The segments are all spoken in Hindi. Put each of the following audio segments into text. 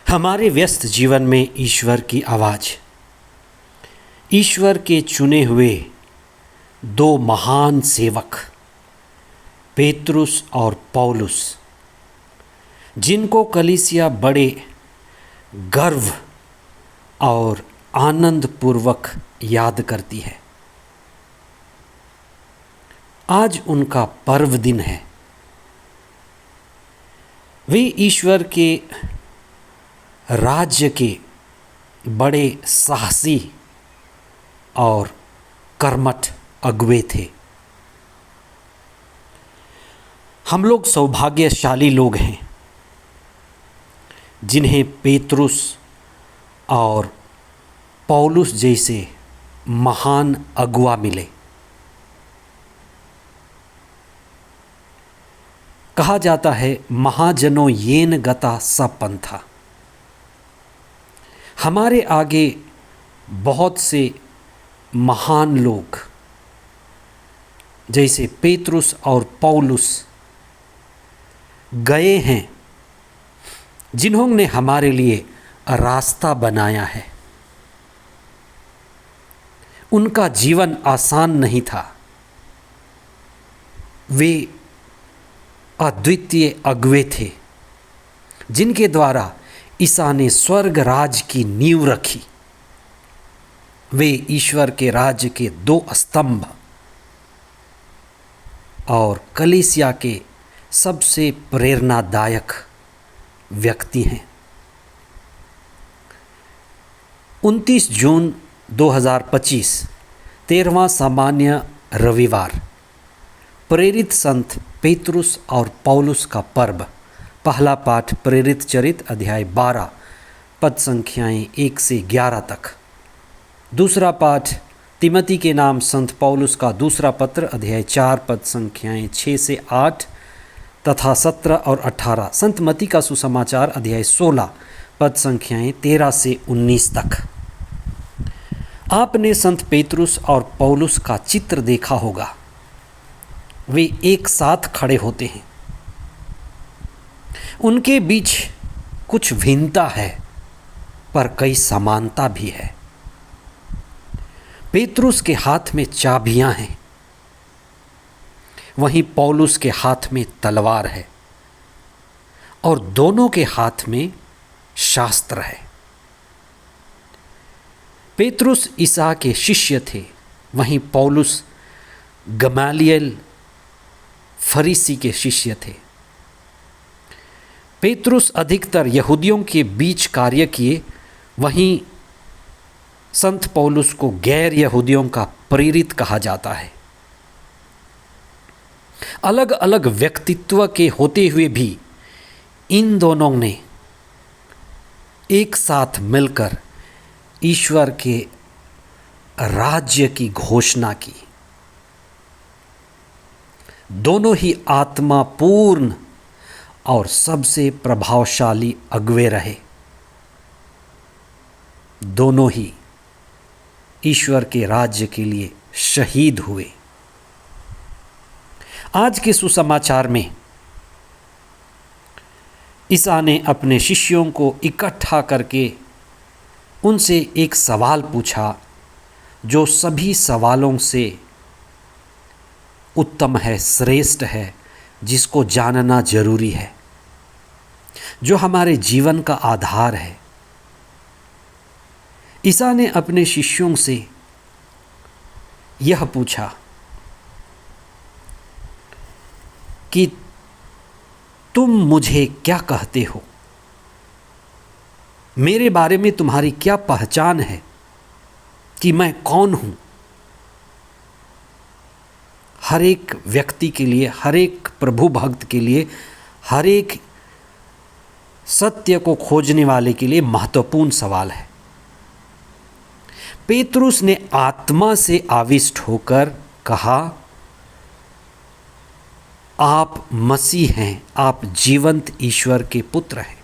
हमारे व्यस्त जीवन में ईश्वर की आवाज़, ईश्वर के चुने हुए दो महान सेवक पेतरुस और पौलुस, जिनको कलीसिया बड़े गर्व और आनंद पूर्वक याद करती है। आज उनका पर्व दिन है। वे ईश्वर के राज्य के बड़े साहसी और कर्मठ अगुवे थे। हम लोग सौभाग्यशाली लोग हैं जिन्हें पेतरुस और पौलुस जैसे महान अगुवा मिले। कहा जाता है, महाजनों येन गता स पंथा। हमारे आगे बहुत से महान लोग जैसे पेतरुस और पौलुस गए हैं, जिन्होंने हमारे लिए रास्ता बनाया है। उनका जीवन आसान नहीं था। वे अद्वितीय अगुवे थे जिनके द्वारा ईसा ने स्वर्ग राज की नींव रखी। वे ईश्वर के राज्य के दो स्तंभ और कलीसिया के सबसे प्रेरणादायक व्यक्ति हैं। 29 जून 2025 13वां सामान्य रविवार, प्रेरित संत पेतरुस और पौलुस का पर्व। पहला पाठ प्रेरित चरित अध्याय 12 पद संख्याएं 1 से 11 तक। दूसरा पाठ तिमोथी के नाम संत पौलुस का दूसरा पत्र अध्याय 4 पद संख्याएं 6 से 8 तथा 17 और 18। संत मती का सुसमाचार अध्याय 16 पद संख्याएं 13 से 19 तक। आपने संत पेतरुस और पौलुस का चित्र देखा होगा। वे एक साथ खड़े होते हैं। उनके बीच कुछ भिन्नता है पर कई समानता भी है। पेतरुस के हाथ में चाबियां हैं, वहीं पौलुस के हाथ में तलवार है और दोनों के हाथ में शास्त्र है। पेतरुस ईसा के शिष्य थे, वहीं पौलुस गमालियल फरीसी के शिष्य थे। पेतरुस अधिकतर यहूदियों के बीच कार्य किए, वहीं संत पौलुस को गैर यहूदियों का प्रेरित कहा जाता है। अलग अलग व्यक्तित्व के होते हुए भी इन दोनों ने एक साथ मिलकर ईश्वर के राज्य की घोषणा की। दोनों ही आत्मा पूर्ण और सबसे प्रभावशाली अगुवे रहे। दोनों ही ईश्वर के राज्य के लिए शहीद हुए। आज के सुसमाचार में ईसा ने अपने शिष्यों को इकट्ठा करके उनसे एक सवाल पूछा जो सभी सवालों से उत्तम है, श्रेष्ठ है, जिसको जानना जरूरी है, जो हमारे जीवन का आधार है। ईसा ने अपने शिष्यों से यह पूछा कि तुम मुझे क्या कहते हो? मेरे बारे में तुम्हारी क्या पहचान है कि मैं कौन हूं? हर एक व्यक्ति के लिए, हर एक प्रभु भक्त के लिए, हर एक सत्य को खोजने वाले के लिए महत्वपूर्ण सवाल है। पेतरुस ने आत्मा से आविष्ट होकर कहा, आप मसीह हैं, आप जीवंत ईश्वर के पुत्र हैं।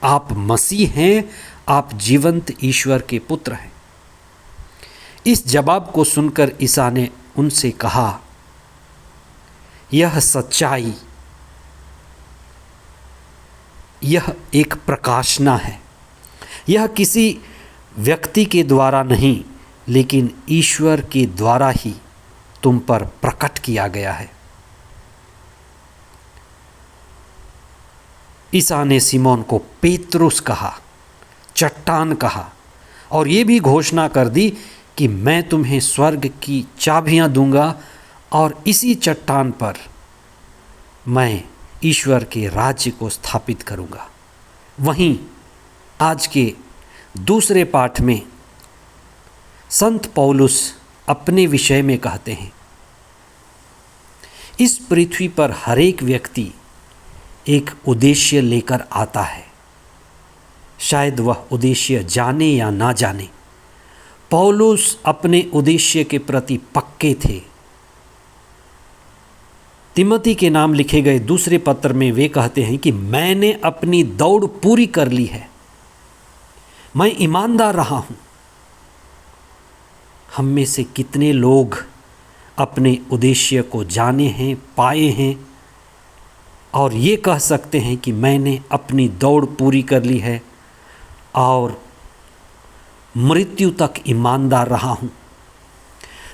आप मसीह हैं, आप जीवंत ईश्वर के पुत्र हैं। इस जवाब को सुनकर ईसा ने उनसे कहा, यह सच्चाई यह एक प्रकाशना है। यह किसी व्यक्ति के द्वारा नहीं, लेकिन ईश्वर के द्वारा ही तुम पर प्रकट किया गया है। ईसा ने सिमोन को पेतरुस कहा, चट्टान कहा, और ये भी घोषणा कर दी कि मैं तुम्हें स्वर्ग की चाबियां दूंगा और इसी चट्टान पर मैं ईश्वर के राज्य को स्थापित करूंगा। वहीं आज के दूसरे पाठ में संत पौलुस अपने विषय में कहते हैं, इस पृथ्वी पर हर एक व्यक्ति एक उद्देश्य लेकर आता है। शायद वह उद्देश्य जाने या ना जाने। पौलुस अपने उद्देश्य के प्रति पक्के थे। तिमोथी के नाम लिखे गए दूसरे पत्र में वे कहते हैं कि मैंने अपनी दौड़ पूरी कर ली है, मैं ईमानदार रहा हूं। हम में से कितने लोग अपने उद्देश्य को जाने हैं, पाए हैं और ये कह सकते हैं कि मैंने अपनी दौड़ पूरी कर ली है और मृत्यु तक ईमानदार रहा हूं।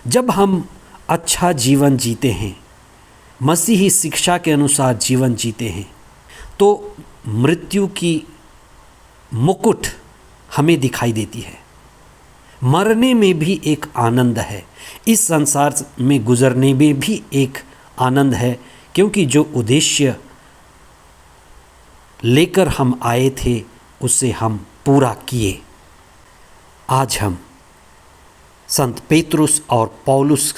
जब हम अच्छा जीवन जीते हैं, मसीही शिक्षा के अनुसार जीवन जीते हैं, तो मृत्यु की मुकुट हमें दिखाई देती है। मरने में भी एक आनंद है, इस संसार में गुजरने में भी एक आनंद है, क्योंकि जो उद्देश्य लेकर हम आए थे उसे हम पूरा किए। आज हम संत पेतरुस और पौलुस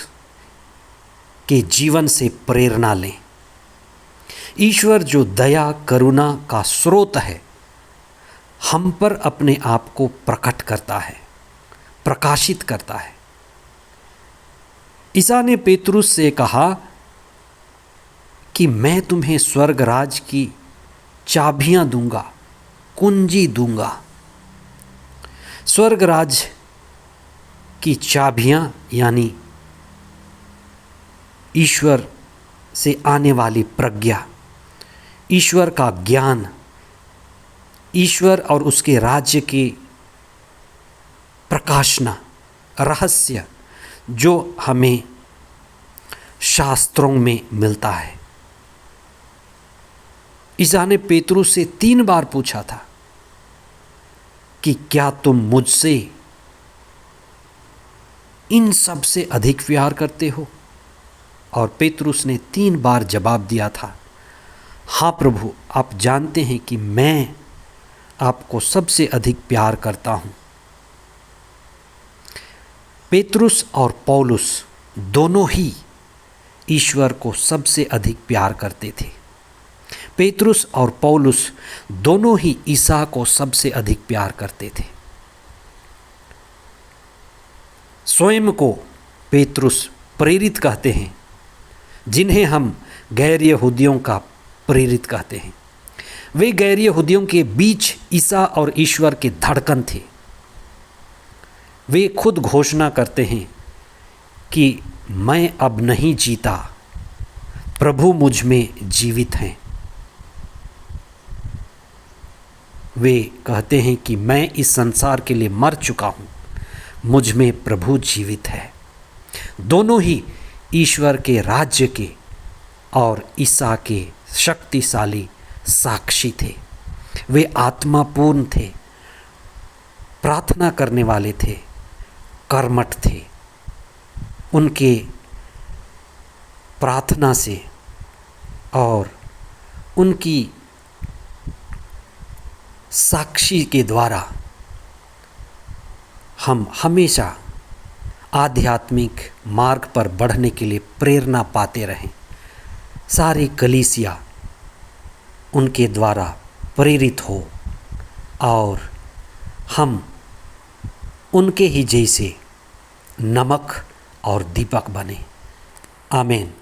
के जीवन से प्रेरणा लें। ईश्वर जो दया करुणा का स्रोत है, हम पर अपने आप को प्रकट करता है, प्रकाशित करता है। ईसा ने पेतरुस से कहा कि मैं तुम्हें स्वर्ग राज की चाबियां दूंगा, कुंजी दूंगा। स्वर्ग राज की चाबियां यानी ईश्वर से आने वाली प्रज्ञा, ईश्वर का ज्ञान, ईश्वर और उसके राज्य की प्रकाशना, रहस्य जो हमें शास्त्रों में मिलता है। ईसा ने पेतरुस से 3 बार पूछा था कि क्या तुम मुझसे इन सब से अधिक प्यार करते हो? और पेतरुस ने 3 बार जवाब दिया था, हाँ प्रभु, आप जानते हैं कि मैं आपको सबसे अधिक प्यार करता हूँ। पेतरुस और पौलुस दोनों ही ईश्वर को सबसे अधिक प्यार करते थे। पेतरुस और पौलुस दोनों ही ईसा को सबसे अधिक प्यार करते थे। स्वयं को पेतरुस प्रेरित कहते हैं, जिन्हें हम गैर यहूदियों का प्रेरित कहते हैं। वे गैर यहूदियों के बीच ईसा और ईश्वर के धड़कन थे। वे खुद घोषणा करते हैं कि मैं अब नहीं जीता, प्रभु मुझ में जीवित हैं। वे कहते हैं कि मैं इस संसार के लिए मर चुका हूँ, मुझ में प्रभु जीवित है। दोनों ही ईश्वर के राज्य के और ईसा के शक्तिशाली साक्षी थे। वे आत्मापूर्ण थे, प्रार्थना करने वाले थे, कर्मठ थे। उनके प्रार्थना से और उनकी साक्षी के द्वारा हम हमेशा आध्यात्मिक मार्ग पर बढ़ने के लिए प्रेरणा पाते रहें। सारी कलीसिया उनके द्वारा प्रेरित हो और हम उनके ही जैसे नमक और दीपक बने। आमीन।